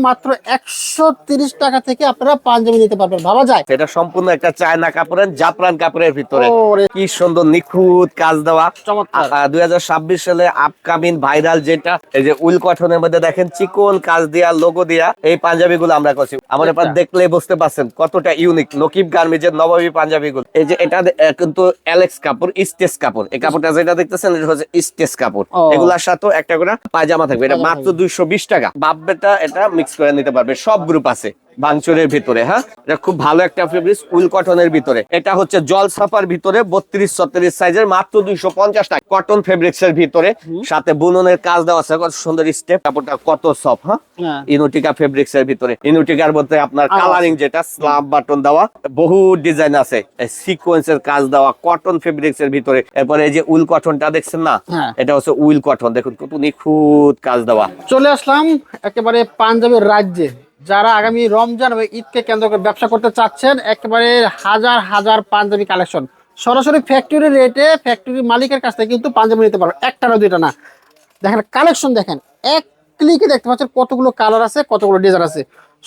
মাত্র 130 টাকা থেকে আপনারা পাঞ্জাবি নিতে পারবেন, ভাবা যায়। এটা সম্পূর্ণ একটা চায়না কাপড়ের জাফরান কাপড়ের ভিতরে ওরে কি সুন্দর নিখুঁত কাজ দেওয়া। চমৎকার। 2026 সালে আপকামিং ভাইরাল যেটা এই যে উল কটনের মধ্যে দেখেন চিকন কাজ দিয়া লোগো দিয়া এই পাঞ্জাবি গুলো আমরা করছি। আমার এবার দেখলে বুঝতে পারছেন কতটা ইউনিক। নকিব গার্মেন্টসের নবাবী পাঞ্জাবি গুলো। এই যে এটা কিন্তু অ্যালেক্স কাপড়, স্টেজ কাপড়। এই কাপড়টা যেটা দেখতেছেন এটা হচ্ছে স্টেজ কাপড়। এগুলার সাথে একটা করে পায়জামা থাকবে। এটা মাত্র 220 টাকা। বাপবেটা এটা মিক্স করে নিতে পারবে, সব গ্রুপ আছে ভাঙচুরের ভিতরে। হ্যাঁ, এটা খুব ভালো একটা ফেব্রিক্স উল কটনের ভিতরে। এটা হচ্ছে জল ছাপার ভিতরে 32-36 সাইজের, মাত্র 250 টাকা। কটন ফেব্রিক্স এর ভিতরে সাথে বুননের কাজ দেওয়া আছে, কত সুন্দর স্টেপ। কাপড়টা কত সফট। হ্যাঁ, ইনোটিকা ফেব্রিক্স এর ভিতরে। ইনোটিকার মধ্যে আপনার কালারিং যেটা স্ল্যাব বাটন দেওয়া, বহু ডিজাইন আছে, সিকোয়েন্সের কাজ দেওয়া কটন ফেব্রিক্স এর ভিতরে। এরপরে এই যে উল কটনটা দেখছেন না, এটা হচ্ছে উল কটন। দেখুন কত নিখুঁত কাজ দেওয়া। চলে আসলাম একেবারে পাঞ্জাবের রাজ্যে। যারা আগামী রমজান ও ঈদকে কেন্দ্র করে ব্যবসা করতে চাচ্ছেন, একেবারে হাজার হাজার পাঞ্জাবি কালেকশন সরাসরি ফ্যাক্টরি রেটে ফ্যাক্টরি মালিকের কাছ থেকে কিন্তু পাঞ্জাবি নিতে পারবেন। একটা না দুইটা না, দেখেন কালেকশন দেখেন, এক ক্লিকে দেখতে পাচ্ছেন কতগুলো কালার আছে, কতগুলো ডিজাইন আছে।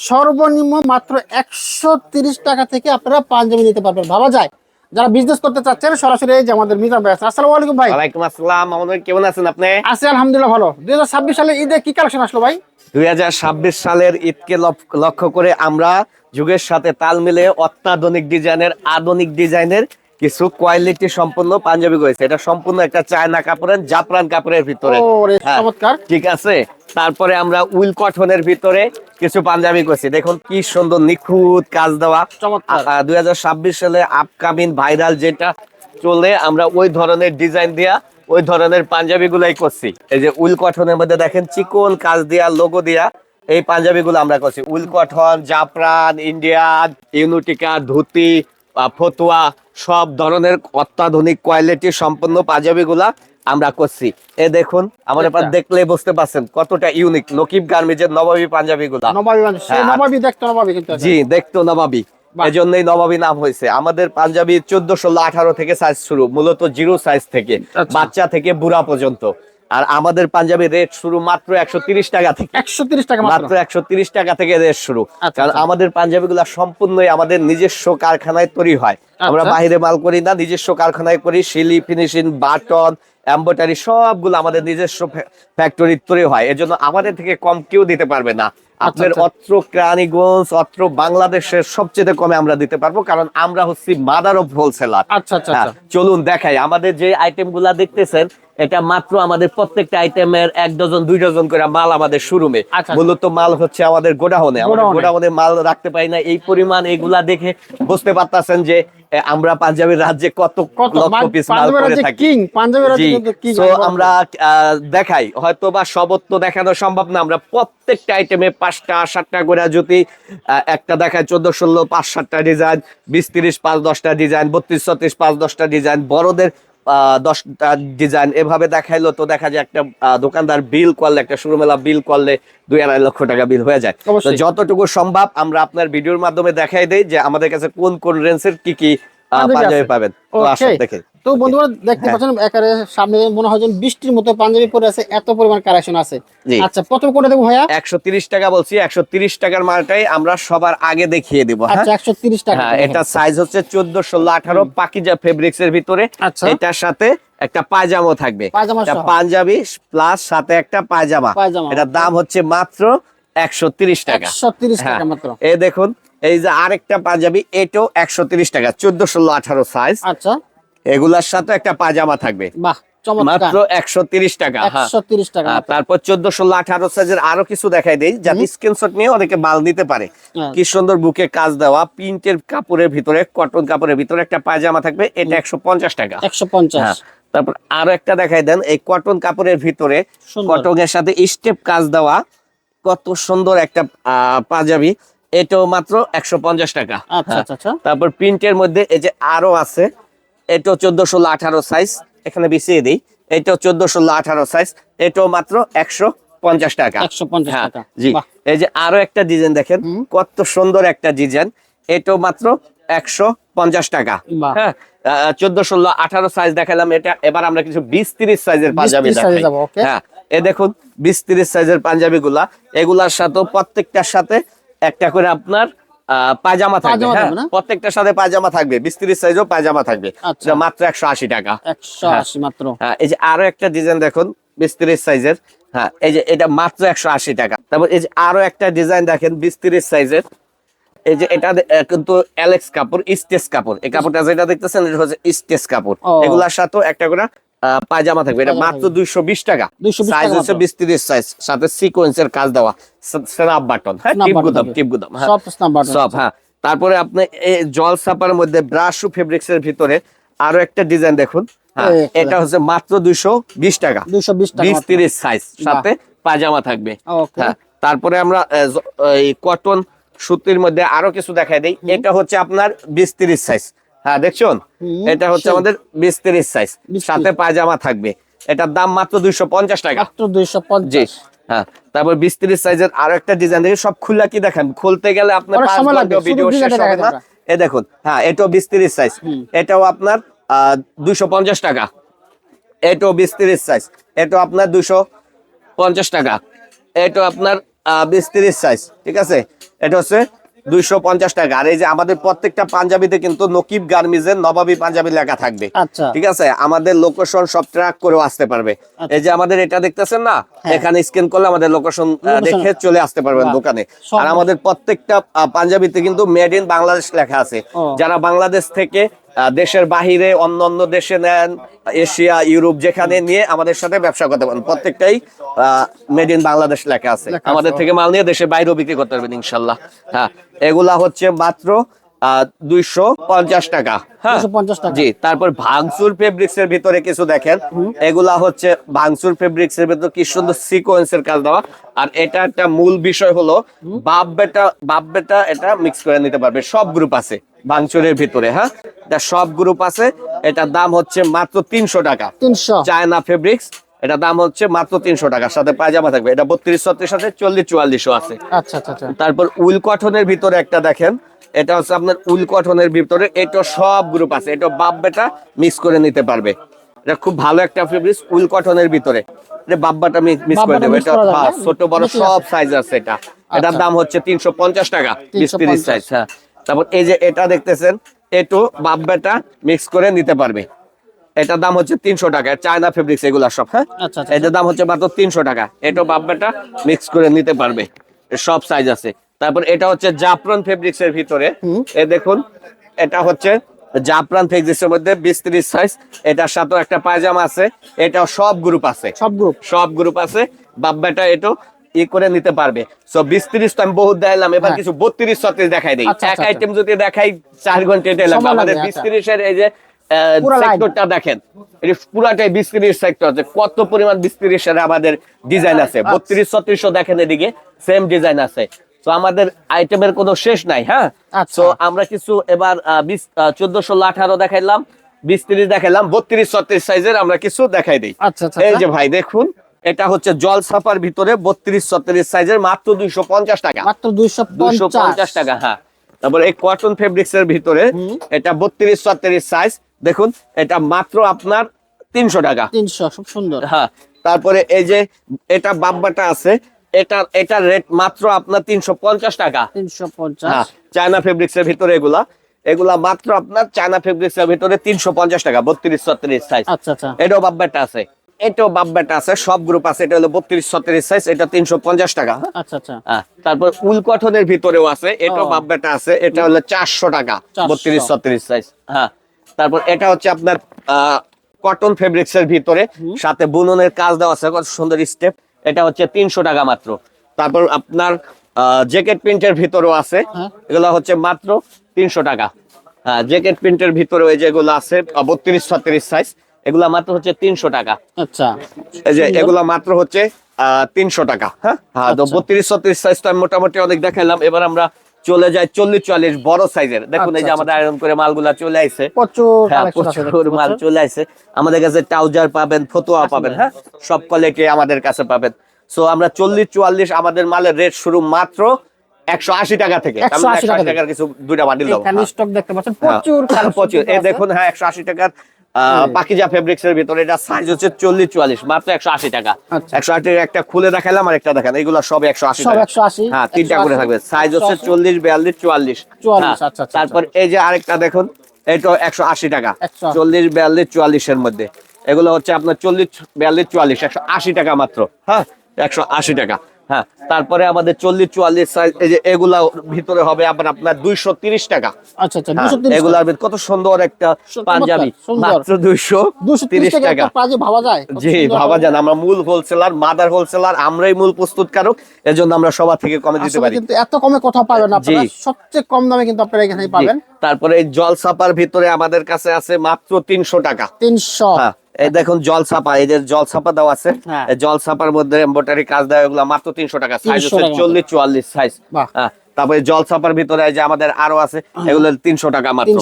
সর্বনিম্ন মাত্র 130 টাকা থেকে আপনারা পাঞ্জাবি নিতে পারবেন, ভাবা যায়। যারা বিজনেস করতে চাচ্ছেন সরাসরি এই যে আমাদের মিজান ভাই আছে। আসসালামু আলাইকুম ভাই। ওয়ালাইকুম আসসালাম। আমাদের কেমন আছেন আপনি? আছি আলহামদুলিল্লাহ ভালো। 2026 সালে ঈদে কি কালেকশন আসলো ভাই? 2026 সালের ঈদকে লক্ষ্য করে আমরা যুগের সাথে তাল মিলে অত্যাধুনিক ডিজাইনের, আধুনিক ডিজাইনের কিছু কোয়ালিটি সম্পন্ন পাঞ্জাবি করেছে। এটা সম্পূর্ণ একটা চায়না কাপড়ের জাফরান কাপড়ের ভিতরে। চমৎকার, ঠিক আছে। তারপরে আমরা উল কটনের ভিতরে কিছু পাঞ্জাবি করছি। দেখুন কি সুন্দর নিখুঁত কাজ দেওয়া। 2026 সালে আপকামিং ভাইরাল যেটা চলে, আমরা ওই ধরনের ডিজাইন দিয়া ওই ধরনের পাঞ্জাবি গুলাই করছি। এই যে উল কটনের মধ্যে দেখেন চিকন কাজ দিয়া লোগো দিয়া এই পাঞ্জাবি গুলো আমরা করছি। উল কটন, জাফরান, ইন্ডিয়ান, ইউনিটিকা, ধুতি, ফতুয়া, সব ধরনের অত্যাধুনিক কোয়ালিটি সম্পন্ন পাঞ্জাবি গুলা আমরা করছি। এ দেখুন আমার এবার দেখলে বুঝতে পারছেন কতটা ইউনিক। নকিব গার্মেন্টসের নবাবী পাঞ্জাবি গুলা। জি, দেখতো নবাবী, এই জন্যই নবাবী নাম হয়েছে। আমাদের পাঞ্জাবি 14, 16, 18 থেকে সাইজ শুরু, মূলত 0 সাইজ থেকে বাচ্চা থেকে বুড়া পর্যন্ত। আর আমাদের পাঞ্জাবি রেট শুরু মাত্র 130 টাকা থেকে। 130 টাকা মাত্র 130 টাকা থেকে রেট শুরু। কারণ আমাদের পাঞ্জাবি গুলা সম্পূর্ণই আমাদের নিজস্ব কারখানায় তৈরি হয়। আমরা বাইরে মাল করি না, নিজস্ব কারখানায় করি। শিলি, ফিনিশিং, বাটন, এমব্রয়ডারি সবগুলো আমাদের নিজস্ব ফ্যাক্টরি তৈরি হয়। এজন্য আমাদের থেকে কম কেউ দিতে পারবে না। আপনার অত্র কেরানীগঞ্জ, অত্র বাংলাদেশের সবচেয়ে কমে আমরা দিতে পারবো, কারণ আমরা হচ্ছি মাদার অফ হোলসেলার। চলুন দেখাই। আমাদের যে আইটেম গুলা দেখতেছেন, এটা মাত্র আমাদের প্রত্যেকটা আইটেমের 1 ডজন 2 ডজন করে মাল আমাদের শোরুমে। মূলত মাল হচ্ছে আমাদের গোডাউনে। গোডাউনে মাল রাখতে পারি না, এই পরিমাণ। এগুলা দেখে বুঝতে পারতেছেন যে আমরা পাঞ্জাবের রাজ্যে কত লক্ষ পিস মাল করে থাকি। তো আমরা দেখাই, হয়তো বা সবত্ব দেখানো সম্ভব না। আমরা প্রত্যেকটা আইটেমে 5টা 7টা করে, যদি একটা দেখায় 14, 16, 5-7টা ডিজাইন, 20, 30, 5-10টা ডিজাইন, 32, 34, 5-10টা ডিজাইন, বড়দের 10টা ডিজাইন, এভাবে দেখাইলো তো দেখা যায় একটা দোকানদার বিল করলে, একটা শোরুমেলা বিল করলে 2-2.5 লক্ষ টাকা বিল হয়ে যায়। যতটুকু সম্ভব আমরা আপনার ভিডিওর মাধ্যমে দেখাই দেই যে আমাদের কাছে কোন কোন রেঞ্জের কি কি পাঞ্জাবি পাবেন। তো আসুন দেখেন। তো বন্ধুরা দেখতে পাচ্ছেন একেবারে সামনে মনে হয় যেন বৃষ্টির মতো পাঞ্জাবি পরে আছে, এত পরিমাণ কালেকশন আছে। আচ্ছা, প্রথম কোনটা দেব ভাইয়া? 130 টাকা বলছি। 130 টাকার মালটাই আমরা সবার আগে দেখিয়ে দিব। আচ্ছা, 130 টাকা। হ্যাঁ, এটা সাইজ হচ্ছে 14, 16, 18 পাকিজা ফেব্রিক্স এর ভিতরে। এটার সাথে একটা পায়জামা থাকবে, একটা পাঞ্জাবি প্লাস সাথে একটা পায়জামা। এটার দাম হচ্ছে মাত্র 130 টাকা। 130 টাকা মাত্র। এই দেখুন, এই যে আরেকটা পাঞ্জাবি, এটাও 130 টাকা, 14, 16, 18 সাইজ। আচ্ছা, এগুলার সাথে একটা পায়জামা থাকবে। বাহ, মাত্র 130 টাকা। 130 টাকা। তারপর 14, 16, 18 সাইজের আরো কিছু দেখাই দেই, যাতে স্ক্রিনশট নিয়ে অনেকে মাল নিতে পারে। কি সুন্দর বুকে কাজ দেওয়া, প্রিন্টের কাপড়ের ভিতরে, কটন কাপড়ের ভিতরে একটা পায়জামা থাকবে। এটা 150 টাকা। 150। তারপর আরো একটা দেখাই দেন, এই কটন কাপড়ের ভিতরে কটনের সাথে স্টেপ কাজ দেওয়া কত সুন্দর একটা পাঞ্জাবি। এটাও মাত্র 150 টাকা। তারপর প্রিন্টের মধ্যে এই যে আরো আছে, এটাও 14, 16, 18 সাইজ। এখানে বিছিয়ে দিই, এটাও 14, 16, 18 সাইজ। এটাও মাত্র 150 টাকা। 150 টাকা। জি, এই যে আরো একটা ডিজাইন দেখেন, কত সুন্দর একটা ডিজাইন। এটাও মাত্র 150 টাকা। হ্যাঁ, 14, 16, 18 সাইজ দেখালাম। এটা এবার আমরা কিছু 20, 30 সাইজের পাঞ্জাবি দেখাই। হ্যাঁ, এ দেখুন 20-30 সাইজের পাঞ্জাবি গুলা, এগুলার সাথে প্রত্যেকটার সাথে একটা করে আপনার পায়জামা থাকবে। হ্যাঁ, প্রত্যেকটার সাথে পায়জামা থাকবে, 20-30 সাইজও পায়জামা থাকবে। মাত্র 180 টাকা। 180 মাত্র। হ্যাঁ, এই যে আরো একটা ডিজাইন দেখুন 20-30 সাইজের। হ্যাঁ, এই যে এটা মাত্র 180 টাকা। তারপর এই যে আরো একটা ডিজাইন দেখেন 20-30 সাইজের। এই যে এটা কিন্তু অ্যালেক্স কাপড়, স্টেজ কাপড়। এই কাপড়টা যেটা দেখতেছেন এটা হচ্ছে স্টেজ কাপড়। এগুলার সাথেও একটা করে পায়জামা থাকবে। এটা মাত্র 220 টাকা। সাইজ হচ্ছে 20-30 সাইজ, সাথে সিকোয়েন্সের কাজ দেওয়া, স্ন্যাপ বাটন। হ্যাঁ, টিপ গুদাম। হ্যাঁ, সব। হ্যাঁ, তারপরে আপনি এই জল ছাপার মধ্যে ব্রাশু ফেব্রিক্স এর ভিতরে আরো একটা ডিজাইন দেখুন। হ্যাঁ, এটা হচ্ছে মাত্র 220 টাকা। 20-30 সাইজ, সাথে পায়জামা থাকবে। হ্যাঁ, তারপরে আমরা এই কটন সুতির মধ্যে আরো কিছু দেখাই দেই। এটা হচ্ছে আপনার 20-30 সাইজ। হ্যাঁ, দেখছেন, এটা হচ্ছে আমাদের 20-30 সাইজ, সাথে পায়জামা থাকবে। এটার দাম মাত্র 250 টাকা। মাত্র 250। হ্যাঁ, তারপর 20-30 সাইজের আরো একটা ডিজাইন দেখি। সব খুলে কি দেখেন, খুলতে গেলে আপনার 5 ঘন্টা ভিডিও শেষ হবে না। এই দেখুন, হ্যাঁ, এটাও 20-30 সাইজ, এটাও আপনার 250 টাকা। এটাও 20-30 সাইজ, এটাও আপনার 250 টাকা। এটাও আপনার 20-30 সাইজ, ঠিক আছে। এটা হচ্ছে 250 টাকা। আর এই যে আমাদের প্রত্যেকটা পাঞ্জাবিতে কিন্তু নকিব গার্মেন্টসের নবাবী পাঞ্জাবি লেখা থাকবে। ঠিক আছে, আমাদের লোকেশন সব ট্র্যাক করেও আসতে পারবে। এই যে আমাদের এটা দেখতেছেন না, এখানে স্ক্যান করলে আমাদের লোকেশন দেখে চলে আসতে পারবেন দোকানে। আর আমাদের প্রত্যেকটা পাঞ্জাবিতে কিন্তু মেড ইন বাংলাদেশ লেখা আছে। যারা বাংলাদেশ থেকে দেশের বাহিরে অন্য দেশে নেন, এশিয়া, ইউরোপ, যেখানে নিয়ে আমাদের সাথে ব্যবসা করতে পারেন, প্রত্যেকটাই মেড ইন বাংলাদেশ লেখা আছে। আমাদের থেকে মাল নিয়ে দেশের বাইরেও বিক্রি করতে পারবেন ইনশাল্লাহ। হ্যাঁ, এগুলা হচ্ছে মাত্র 250 টাকা। হ্যাঁ, জি। তারপর ভাঙচুর ফেব্রিক্স এর ভিতরে কিছু দেখেন, এগুলা হচ্ছে ভাঙচুর ফেব্রিক্স এর ভিতরে কি সুন্দর সিকোয়েন্সের কাজ দেওয়া। আর এটা একটা মূল বিষয় হলো বাপ বেটা এটা মিক্স করে নিতে পারবে। সব গ্রুপ আছে ভাঙচুরের ভিতরে। হ্যাঁ, এটা সব গ্রুপ আছে। এটার দাম হচ্ছে মাত্র 300 টাকা। 300 চায়না ফেব্রিক্স, এটা দাম হচ্ছে মাত্র 300 টাকা, সাথে পায়জামা থাকবে। এটা 32-36 সাথে 40-44 আছে। আচ্ছা। তারপর উইল কটনের ভিতরে একটা দেখেন, এটা হচ্ছে আপনার উইল কটনের ভিতরে। এটা সব গ্রুপ আছে, এটা বাপ বেটা মিক্স করে নিতে পারবে। এটা খুব ভালো একটা ফেব্রিক্স, উইল কটনের ভিতরে। এটা বাপ বেটা মিক্স করে দেবে। এটা ছোট বড় সব সাইজ আছে। এটার দাম হচ্ছে 350 টাকা, 20-30 সাইজ। হ্যাঁ, তারপর এই যে এটা দেখতেছেন, এটো বাপ বেটা মিক্স করে নিতে পারবে। এটার দাম হচ্ছে 300 টাকা। চায়না ফেব্রিক্স এগুলা সব। হ্যাঁ, এটার দাম হচ্ছে মাত্র 300 টাকা। এটা বাপ বেটা মিক্স করে নিতে পারবে, সব সাইজ আছে। তারপর এটা হচ্ছে জাফরান ফেব্রিক্স এর ভিতরে। এই দেখুন, এটা হচ্ছে জাফরান ফেব্রিক্স এর মধ্যে 20-30 সাইজ। এটার সাথে একটা পায়জামা আছে। এটাও সব গ্রুপ আছে, সব গ্রুপ আছে। বাপ বেটা এটাও করে নিতে পারবে। সো 20-30 তো আমি বহুত দেখাইলাম, এবার কিছু 32-36 দেখাই দেই। এক আইটেম যদি দেখাই 4 ঘন্টা এটা লাগবে। আমাদের 20-30 এর এই যে সেক্টরটা দেখেন, এটা পুরাটাই 20-30 সেক্টর আছে। কত পরিমাণ 20-30 এর আমাদের ডিজাইন আছে। 32-36 দেখেন, এদিকে সেম ডিজাইন আছে। তো আমাদের আইটেমের কোনো শেষ নাই। হ্যাঁ, তো আমরা কিছু এবার 14-16-18 দেখাইলাম, 20-30 দেখাইলাম, 32-36 সাইজের আমরা কিছু দেখাই দিই। এই যে ভাই দেখুন, এটা হচ্ছে জল ছাপার ভিতরে 32-36 সাইজের, মাত্র 250 টাকা। মাত্র 250 টাকা। হ্যাঁ, তারপর এই কটন ফেব্রিক্স এর ভিতরে এটা 32-36 সাইজ, দেখুন, এটা মাত্র আপনার 300 টাকা। 300, খুব সুন্দর। হ্যাঁ, তারপরে এই যে এটা বাব্বাটা আছে, এটার রেট মাত্র আপনার 350 টাকা। 350। হ্যাঁ, চায়না ফেব্রিক্স এর ভিতরে এগুলা মাত্র আপনার চায়না ফেব্রিক্স এর ভিতরে 350 টাকা, 32-36 সাইজ। আচ্ছা। এটাও বাব্বাটা আছে, এটাও বাব্বাটা আছে, সব গ্রুপ আছে। এটা হলো 32-36 সাইজ, এটা 350 টাকা। আচ্ছা। তারপর উল কটনের ভিতরেও আছে, এটাও বাব্বাটা আছে। এটা হলো 400 টাকা, 32-36 সাইজ। হ্যাঁ, তারপর এটা হচ্ছে আপনার কটন ফেব্রিক্স এর ভিতরে, সাথে বুননের কাজ দেওয়া আছে, কত সুন্দর স্টেপ। এটা হচ্ছে 300 টাকা মাত্র। তারপর আপনার জ্যাকেট প্রিন্টের ভিতরেও আছে, এগুলো হচ্ছে মাত্র 300 টাকা। হ্যাঁ, জ্যাকেট প্রিন্টের ভিতরে এই যেগুলো আছে 32-36 সাইজ, এগুলা মাত্র হচ্ছে 300 টাকা। আচ্ছা, এই যে এগুলা মাত্র হচ্ছে 300 টাকা। হ্যাঁ, তো 32-36 সাইজ তো আমি মোটামুটি অনেক দেখাইলাম। এবার আমরা চলে যাই 40-44 বড় সাইজের। দেখুন, এই যে আমাদের আয়রন করে মালগুলা চলে আইছে, প্রচুর মাল চলে আইছে। আমাদের কাছে ট্রাউজার পাবেন, ফতুয়া পাবেন। হ্যাঁ, সব কোয়ালিটি আমাদের কাছে পাবেন। সো আমরা 40-44 আমাদের মালের রেট শুরু মাত্র 180 টাকা থেকে। 180 টাকার কিছু দুইটা বান্ডিল দাও। এখানে স্টক দেখতে পাচ্ছেন, প্রচুর। এই দেখুন, হ্যাঁ, 180 টাকার পাকিজা ফেব্রিক্স এর ভিতরে, এটা সাইজ হচ্ছে 40-44, মাত্র 180 টাকা। 180 টাকা একটা খুলে দেখালাম আর একটা দেখান, এগুলো সব 180 টাকা। 180, হ্যাঁ, তিনটা করে থাকবে, সাইজ হচ্ছে 40, 42, 44। আচ্ছা। তারপর এই যে আরেকটা দেখুন, এটা 180 টাকা, 180 40, 42, 44 এর মধ্যে। এগুলো হচ্ছে আপনার 40, 42, 44, 180 টাকা মাত্র। হ্যাঁ, 180 টাকা। হ্যাঁ, তারপরে আমাদের 40, 44 সাইজ, এই যে এগুলা ভিতরে হবে আবার আপনার 230 টাকা। আচ্ছা, হ্যাঁ, 230 এগুলার কত সুন্দর একটা পাঞ্জাবি, মাত্র 230 টাকা। প্রাইজে ভাবা যায়? জি, ভাবা যায়। আমরা মূল হোলসেলার, মাদার হোলসেলার, আমরাই মূল প্রস্তুতকারক, এজন্য আমরা সবার থেকে কমে দিতে পারি। কিন্তু এত কমে কোথাও পাবেন না আপনারা, সবচেয়ে কম দামে কিন্তু আপনারা এখানেই পাবেন। তারপরে এই জল ছাপার ভিতরে আমাদের কাছে আছে মাত্র 300 টাকা। 300। হ্যাঁ, এই দেখুন জল ছাপা, এই যে জল ছাপা দেওয়া আছে, এই জল ছাপার মধ্যে এমব্রয়ডারি কাজ দেওয়া, এগুলো মাত্র 300 টাকা, সাইজ হচ্ছে 40, 44 সাইজ। হ্যাঁ, তারপরে জল ছাপার ভিতরে এই যে আমাদের আরো আছে, এগুলো 300 টাকা মাত্র।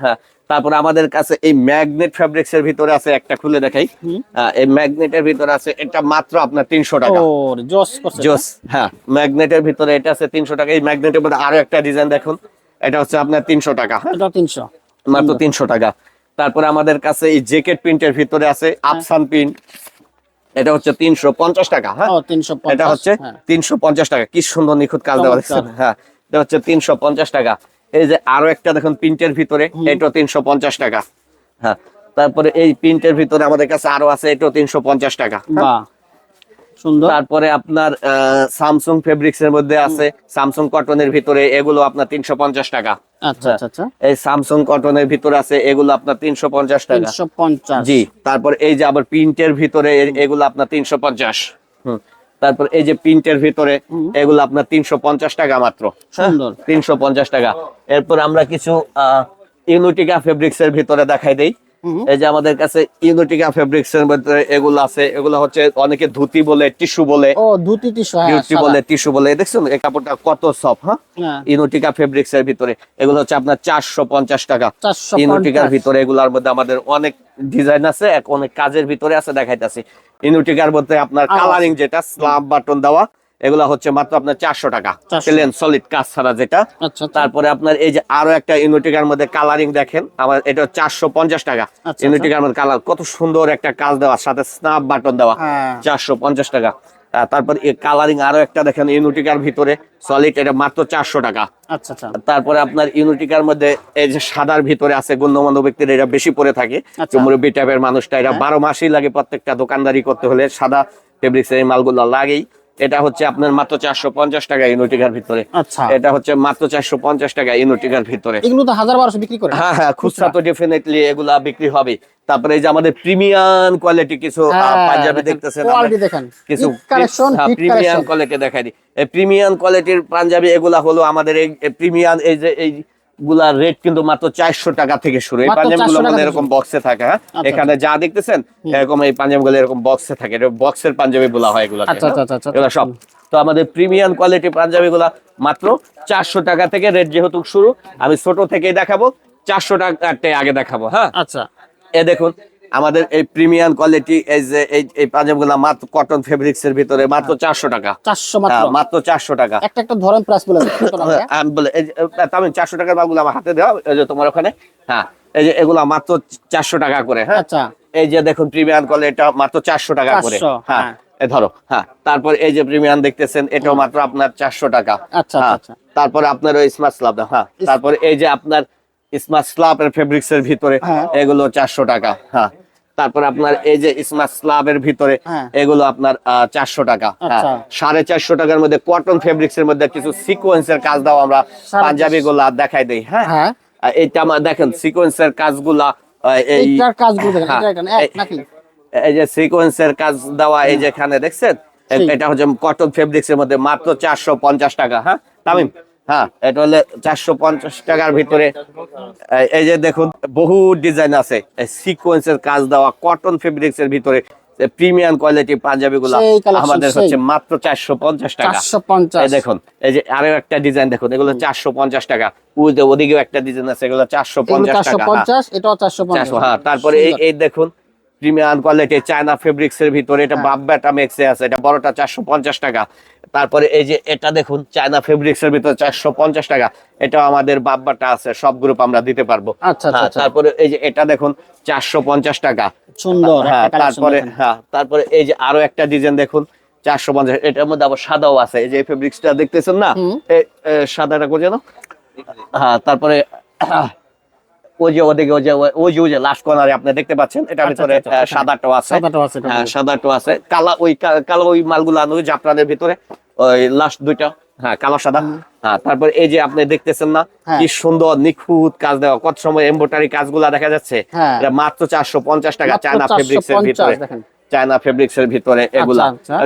হ্যাঁ, তারপরে আমাদের কাছে এই ম্যাগনেট ফেব্রিক্স এর ভিতরে আছে, একটা খুলে দেখাই। এই ম্যাগনেটের ভিতরে আছে, এটা মাত্র আপনার 300 টাকা। জোস। হ্যাঁ, ম্যাগনেটের ভিতরে এটা আছে 300 টাকা। এই ম্যাগনেটের মধ্যে আরো একটা ডিজাইন দেখুন, এটা হচ্ছে আপনার 300 টাকা। এটা 300, মাত্র 300 টাকা। তারপরে আমাদের কাছে এই জ্যাকেট প্রিন্টের ভিতরে আছে আফসান প্রিন্ট, এটা হচ্ছে 350 টাকা। হ্যাঁ, এটা হচ্ছে 350 টাকা। কি সুন্দর নিখুঁত কাজ দেওয়া আছে। হ্যাঁ, এটা হচ্ছে 350 টাকা। এই যে আরো একটা দেখুন প্রিন্টের ভিতরে, এটা 350 টাকা। হ্যাঁ, তারপরে এই প্রিন্টের ভিতরে আমাদের কাছে আরো আছে, এটা 350 টাকা। বাহ, সুন্দর। তারপরে আপনার স্যামসাং ফেব্রিক্স এর মধ্যে আছে, স্যামসাং কটনের ভিতরে, এগুলো আপনার 350 টাকা। আচ্ছা। এই স্যামসাং কটনের ভিতরে আছে, এগুলো আপনার 350 টাকা। 350। জি। তারপর এই যে আবার প্রিন্টের ভিতরে, এগুলো আপনার 350। তারপর এই যে প্রিন্টের ভিতরে, এগুলো আপনার 350 টাকা মাত্র। সুন্দর, 350 টাকা। এরপর আমরা কিছু ইউনিটিকা ফেব্রিক্স এর ভিতরে দেখাই দেই। এই যে আমাদের কাছে ইউনিটিকা ফেব্রিক্স এর ভিতরে এগুলো আছে, এগুলো হচ্ছে অনেকে ধুতি বলে, টিস্যু বলে। ও, ধুতি টিস্যু, বিউটি বলে, টিস্যু বলে। দেখছেন এই কাপড়টা কত সফট। হ্যাঁ, ইউনিটিকা ফেব্রিক্স এর ভিতরে এগুলো হচ্ছে আপনার 450 টাকা। ইউনিটিকার ভিতরে এগুলোর মধ্যে আমাদের অনেক ডিজাইন আছে, অনেক কাজের ভিতরে আছে, দেখাইতাছি। ইউনিটিকার মধ্যে আপনার কালারিং যেটা স্ল্যাব বাটন দেওয়া, এগুলা হচ্ছে মাত্র আপনার 400 টাকা, প্লেন সলিড কাজ ছাড়া যেটা। তারপরে আপনার এই যে আরো একটা ইউনিটিকার মধ্যে কালারিং দেখেন, আমার এটা 450 টাকা। ইউনিটিকার মধ্যে কালার কত সুন্দর একটা কাজ দেওয়া, সাথে স্ন্যাপ বাটন দেওয়া, 450 টাকা। তারপর এই কালারিং আরো একটা দেখেন ইউনিটিকার ভিতরে সলিড, এটা মাত্র 400 টাকা। তারপরে আপনার ইউনিটিকার মধ্যে এই যে সাদার ভিতরে আছে, গণ্যমান্য ব্যক্তির এটা বেশি পরে থাকে, মুরব্বী টাইপের মানুষটা, এটা 12 মাসই লাগে প্রত্যেকটা দোকানদারি করতে হলে, সাদা ফেব্রিক্স এই মালগুলো লাগেই। এটা হচ্ছে আপনার মাত্র 450 টাকা ইউনিটিকার ভিতরে। এটা হচ্ছে মাত্র 450 টাকা ইউনিটিকার ভিতরে। এগুলো তো 1000-1200 বিক্রি করে। হ্যাঁ, খুচরা তো ডেফিনেটলি এগুলা বিক্রি হবে। তারপরে এই যে আমাদের প্রিমিয়াম কোয়ালিটি কিছু পাঞ্জাবি দেখতেছেন, কিছু প্রিমিয়াম কোয়ালিটি দেখাই দিই। এই প্রিমিয়াম কোয়ালিটির পাঞ্জাবি এগুলা হলো আমাদের এই প্রিমিয়াম, এই যে এই গুলা রেট কিন্তু মাত্র 400 টাকা থেকে শুরু। এই পাঞ্জাবি গুলো মানে এরকম বক্সে থাকে। হ্যাঁ, এখানে যা দেখতেছেন এরকম এই পাঞ্জাবি গুলো এরকম বক্সে থাকে, এটা বক্সের পাঞ্জাবি বলা হয় এগুলো। এগুলো সব তো আমাদের প্রিমিয়াম কোয়ালিটি পাঞ্জাবি গুলা মাত্র 400 টাকা থেকে রেট যেহেতু শুরু, আমি ছোট থেকেই দেখাবো, 400 টাকাটাই আগে দেখাবো। হ্যাঁ, আচ্ছা। এ দেখুন আমাদের এই প্রিমিয়াম কোয়ালিটি, এই যে এই পাঞ্জাবি গুলা মাত্র কটন ফেব্রিক্স এর ভিতরে মাত্র 400 টাকা। মাত্র 400 টাকা। একটা ধরেন প্রাইস বলে আমি বলে আমি 400 টাকার মালগুলো আমার হাতে দেওয়া, এই যে তোমার ওখানে। হ্যাঁ, এই যে এগুলা মাত্র 400 টাকা করে। হ্যাঁ, আচ্ছা। এই যে দেখুন প্রিমিয়াম কোয়ালিটি, এটা মাত্র 400 টাকা করে। হ্যাঁ, ধরো। হ্যাঁ, তারপর এই যে প্রিমিয়াম দেখতেছেন, এটাও মাত্র আপনার 400 টাকা। আচ্ছা। তারপরে আপনার ওই স্মার্ট স্ল্যাব। হ্যাঁ, তারপর এই যে আপনার স্মার্ট স্ল্যাব এর ফেব্রিক্স এর ভিতরে এগুলো 400 টাকা। হ্যাঁ, তারপর আপনার এই যে স্মার্ট স্ল্যাবের ভিতরে এগুলো আপনার 400 টাকা। 450 টাকার মধ্যে কটন ফেব্রিক্স এর মধ্যে কিছু সিকোয়েন্সের কাজ দাও আমরা পাঞ্জাবি গুলা দেখাই দেই। হ্যাঁ, এটা আমার দেখেন সিকোয়েন্সের কাজগুলা, এইটার কাজগুলো দেখেন, এটা নাকি এই যে সিকোয়েন্সের কাজ দেওয়া, এই যে এখানে দেখছেন, এটা হচ্ছে কটন ফেব্রিক্স এর মধ্যে মাত্র 450 টাকা। হ্যাঁ, তামিম। হ্যাঁ, এটা হলে 450 টাকার ভিতরে। এই যে দেখুন বহু ডিজাইন আছে, সিকোয়েন্সের কাজ দেওয়া কটন ফেব্রিক্স এর ভিতরে প্রিমিয়াম কোয়ালিটি পাঞ্জাবি গুলো আমাদের হচ্ছে মাত্র 450 টাকা। এই দেখুন এই যে আরো একটা ডিজাইন দেখুন, এগুলো 450 টাকা। ওদিকেও একটা ডিজাইন আছে, এগুলো 450 টাকা। এটাও 450। হ্যাঁ, তারপরে এই দেখুন প্রিমিয়াম কোয়ালিটি চায়না ফেব্রিক্স এর ভিতরে, এটা বাববাটা মেক্সে আছে, এটা বড়টা 450 টাকা। তারপরে এই যে এটা দেখুন চায়না ফেব্রিক্স এর ভিতরে 450 টাকা, এটা আমাদের বাববাটা আছে, সব গ্রুপ আমরা দিতে পারবো। আচ্ছা আচ্ছা। তারপরে এই যে এটা দেখুন 450 টাকা, সুন্দর। তারপরে এই যে আরো একটা ডিজাইন দেখুন 450, এটার মধ্যে আবার সাদাও আছে, এই যে ফেব্রিক্সটা দেখতেছেন না, সাদাটা করে জানো। তারপরে ওই যে ওদিকে ওই যে লাস্ট কর্নারে আপনি দেখতে পাচ্ছেন, এটার ভিতরে সাদাটাও আছে, সাদাটাও আছে, কালো ওই মালগুলো আনো জাফরানের ভিতরে, ওই লাস্ট দুইটা কালো সাদা। তারপর এই যে আপনি দেখতেছেন না কি সুন্দর নিখুঁত কাজ দেওয়া, কত সময় এমব্রয়ডারি কাজগুলা দেখা যাচ্ছে, এটা মাত্র 450 টাকা চায়না ফেব্রিক্স এর ভিতরে, চায়না ফেব্রিক্স এর ভিতরে এগুলা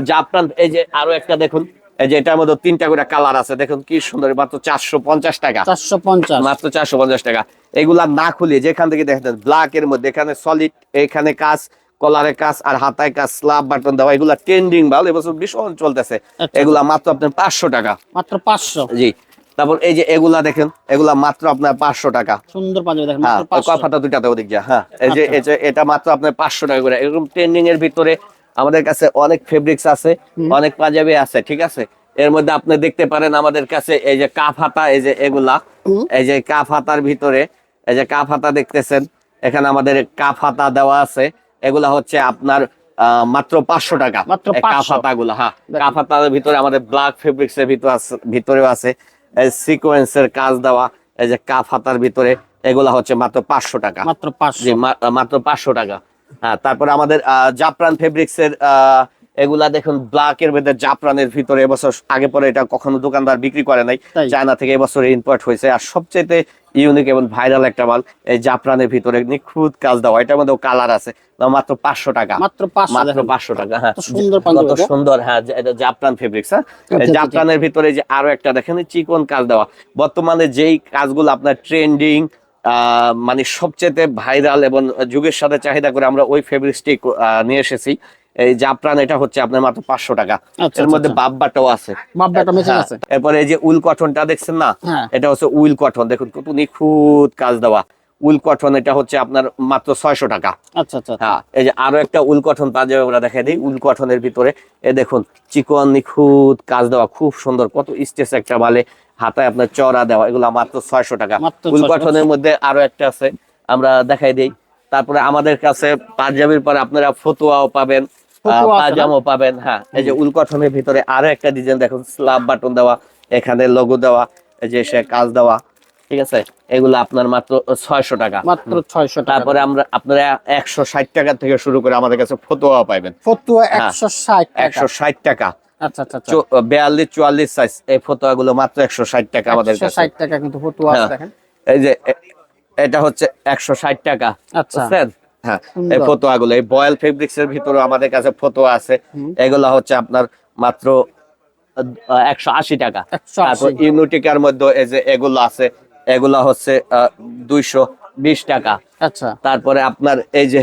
জাফরান। এই যে আরো একটা দেখুন, এই যে এটার মধ্যে 3টা করে কালার আছে, দেখুন কি সুন্দর, মাত্র 450 টাকা, 450, মাত্র 450 টাকা। এগুলা না খুলে যেখান থেকে দেখেন ব্ল্যাক এর মধ্যে, এখানে সলিড, এখানে কাজ, কলারে কাজ আর হাতায় কাজ, স্ল্যাব বাটন দেওয়া, এগুলা ট্রেন্ডিং মাল, এবছর ভীষণ চলতেছে। এগুলা মাত্র আপনার 500 টাকা, মাত্র 500। জি। তারপর এই যে এগুলা দেখেন, এগুলা মাত্র আপনার 500 টাকা, সুন্দর পাঞ্জাবি দেখেন, মাত্র 500। কফাটা দুইটাতে ওদিক যা, এই যে এটা মাত্র আপনার 500 টাকা করে। এরকম ট্রেন্ডিং এর ভিতরে আমাদের কাছে অনেক ফেব্রিক্স আছে, অনেক পাঞ্জাবি আছে, ঠিক আছে। এর মধ্যে আপনি দেখতে পারেন আমাদের কাছে এই যে কাফ হাতা, এই যে এগুলা, এই যে কাফ হাতার ভিতরে, এই যে কাফ হাতা দেখতেছেন, এখানে আমাদের কাফ হাতা দেওয়া আছে, এগুলা হচ্ছে আপনার মাত্র 500 টাকা, কাফ হাতা গুলা। কাফ হাতার ভিতরে আমাদের ব্ল্যাক ফেব্রিক্স এর ভিতরেও আছে সিকোয়েন্সের কাজ দেওয়া, এই যে কাফ হাতার ভিতরে, এগুলা হচ্ছে মাত্র 500 টাকা, মাত্র 500, মাত্র 500 টাকা। তারপরে আমাদের জাফরান ফেব্রিক্স এর এগুলা দেখুন ব্ল্যাক এর মধ্যে জাফরানের ভিতরে, এবছর আগে পরে এটা কখনো দোকানদার বিক্রি করে নাই, চায়না থেকে এবছর ইম্পোর্ট হয়েছে। আর সবচেয়ে ইউনিক এবং ভাইরাল একটা মাল, এই জাফরানের ভিতরে নিখুঁত কাজ দেওয়া, এটার মধ্যে কালার আছে, মাত্র 500 টাকা, মাত্র 500 টাকা। কত সুন্দর, এটা জাফরান ফেব্রিক্স। জাফরানের ভিতরে যে আরো একটা দেখেন চিকন কাজ দেওয়া, বর্তমানে যেই কাজগুলো আপনার ট্রেন্ডিং, মানে সবচেয়ে ভাইরাল এবং যুগের সাথে চাহিদা করে আমরা ওই ফেব্রিক্সটি নিয়ে এসেছি। এই জাফরান, এটা হচ্ছে আপনার মাত্র 500 টাকা। এর মধ্যে বাববাটাও আছে, এরপরে এই যে উল কটনটা দেখছেন না, এটা হচ্ছে উইল কটন, দেখুন কত নিখুঁত কাজ দেওয়া উল কটন, এটা হচ্ছে আপনার মাত্র 600 টাকা। এই যে আরো একটা উল কটন পাঞ্জাবি আমরা দেখাই দিই, উল কটনের ভিতরে এ দেখুন চিকন নিখুঁত কাজ দেওয়া, খুব সুন্দর, কত স্টেজ একটা বালে, হাতায় আপনার চড়া দেওয়া, এগুলা মাত্র 600 টাকা। উল কটনের মধ্যে আরো একটা আছে, আমরা দেখাই দিই। তারপরে আমাদের কাছে পাঞ্জাবির পরে আপনারা ফতুয়াও পাবেন, পাজামাও পাবেন। এই যে উল কটনের ভিতরে আরো একটা ডিজাইন দেখুন, স্ল্যাব বাটন দেওয়া, এখানে লোগো দেওয়া, এই যে সে কাজ দেওয়া, ঠিক আছে। এগুলো আপনার মাত্র 600 টাকা, মাত্র 600 টাকা। তারপরে আপনারা 160 টাকা থেকে শুরু করে আমাদের কাছে ফতুয়া পাবেন, ফতুয়া 160 টাকা। আচ্ছা আচ্ছা, 42 44 সাইজ এই ফতুয়া গুলো মাত্র 160 টাকা আমাদের কাছে, 160 টাকা কিন্তু ফতুয়া আছে দেখেন। এই যে এটা হচ্ছে 160 টাকা। আচ্ছা, এই ফতুয়া গুলো, এই বয়েল ফেব্রিক্স এর ভিতরে আমাদের কাছে ফতুয়া আছে, এগুলা হচ্ছে আপনার মাত্র 180 টাকা। তারপর ইউনিটিকার মধ্যে এই যে এগুলো আছে, এগুলা হচ্ছে 220 টাকা। আচ্ছা, তারপরে আপনার এই যে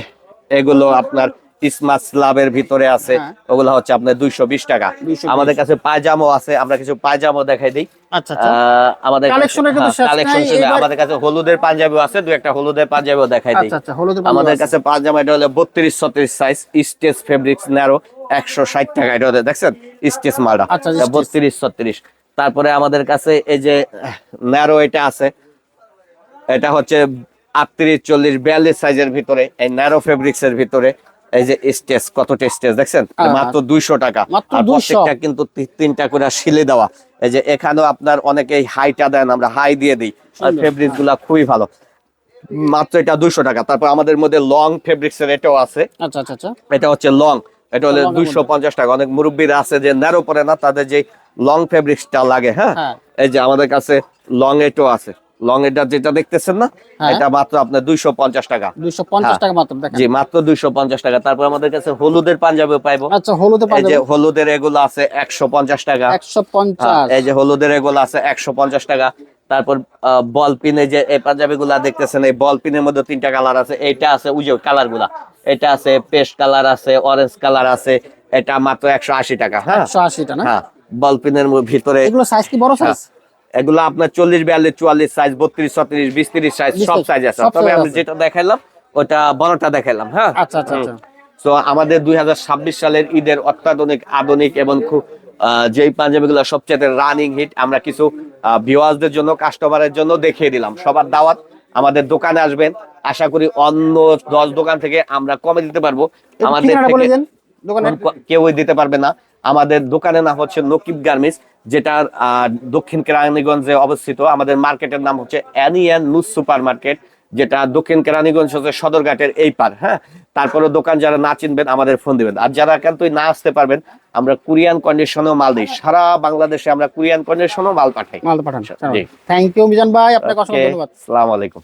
এগুলো আপনার স্মার্ট স্ল্যাবের ভিতরে আছে, ওগুলো হচ্ছে আপনার 220 টাকা। আমাদের কাছে পায়জামা আছে, আমরা কিছু পায়জামা দেখাই দিই। আচ্ছা, আমাদের আমাদের কাছে হলুদের পাঞ্জাবিও আছে, দুই একটা হলুদের পাঞ্জাবিও দেখাই দিই। আমাদের কাছে পায়জামা, এটা হলো 32 36 সাইজ, স্টেজ ফেব্রিক্স ন্যারো, 160 টাকা। এটা দেখছেন স্টেজ মালটা, 32 36। তারপরে আমাদের কাছে এই যে ন্যারো এটা আছে, এটা হচ্ছে 38 40 42 সাইজের ভিতরে, এই ন্যারো ফেব্রিক্স এর ভিতরে, এই যে স্টেজ, কত স্টেজ দেখছেন, মাত্র 200 টাকা। আর প্রত্যেকটা কিন্তু 3টা করে শিলে দেওয়া। এই যে এখানেও আপনার অনেকেই হাইটা দেন, আমরা হাই দিয়ে দিই, আর ফেব্রিক্স গুলা খুবই ভালো, মাত্র এটা 200 টাকা। তারপর আমাদের মধ্যে লং ফেব্রিক্স এর এটাও আছে। আচ্ছা আচ্ছা, এটা হচ্ছে লং, এটা হলো 250 টাকা। অনেক মুরব্বীরা আছে যে ন্যারো পরে না, তাদের যে লং ফেব্রিক্সটা লাগে। এই যে আমাদের কাছে লং এটাও আছে, লং এটা যেটা দেখতেছেন না, এটা মাত্র আপনার 250 টাকা, 250 টাকা মাত্র, দেখেন। জি, মাত্র 250 টাকা। তারপর আমাদের কাছে হলুদের পাঞ্জাবিও পাইবো। আচ্ছা, হলুদের পাঞ্জাবি, এই যে হলুদের এগুলো আছে 150 টাকা, 150। এই যে হলুদের এগুলো আছে 150 টাকা। তারপর বল পিনে যে এই পাঞ্জাবি গুলা দেখতেছেন, এই বল পিনের মধ্যে 3টা কালার আছে। এইটা আছে ওই যে কালার গুলা, এটা আছে পেস্ট কালার আছে, অরেঞ্জ কালার আছে, এটা মাত্র 180 টাকা। 180 টাকা না? বল পিনের ভিতরে এগুলো সাইজ কি বড় সাইজ? এগুলো আপনার 40 42 44 সাইজ, 32 36 20 30 সাইজ, সব সাইজ আছে। তবে আমি যেটা দেখাইলাম ওটা বড়টা দেখাইলাম। আচ্ছা আচ্ছা। তো আমাদের 2026 সালের ঈদের অত্যাধুনিক আধুনিক এবং খুব যেই পাঞ্জাবিগুলো সবচেয়ে রানিং হিট আমরা কিছু ভিউয়ার্সদের জন্য কাস্টমারের জন্য দেখিয়ে দিলাম। সবার দাওয়াত, আমাদের দোকানে আসবেন। আশা করি অন্য 10 দোকান থেকে আমরা কমে দিতে পারবো। আমাদের ঠিকানাটা বলে থেকে দেন দোকানের। কেউই দিতে পারবে না। আমাদের দোকানের নাম হচ্ছে নকিব গার্মেন্টস, যেটা দক্ষিণ কেরানীগঞ্জে অবস্থিত। আমাদের মার্কেটের নাম হচ্ছে অ্যানিয়ান নুস সুপার মার্কেট, যেটা দক্ষিণ কেরানীগঞ্জ হচ্ছে সদরঘাটের এই পার। হ্যাঁ, তারপরে দোকান যারা না চিনবেন আমাদের ফোন দিবেন। আর যারা একান্তই না আসতে পারবেন, আমরা কুরিয়ান কন্ডিশনেও মাল দিই। সারা বাংলাদেশে আমরা কুরিয়ান কন্ডিশনেও মাল পাঠাই। মাল পাঠান। জি, থ্যাংক ইউ মিজান ভাই, আপনাকে অসংখ্য ধন্যবাদ। আসসালামু আলাইকুম।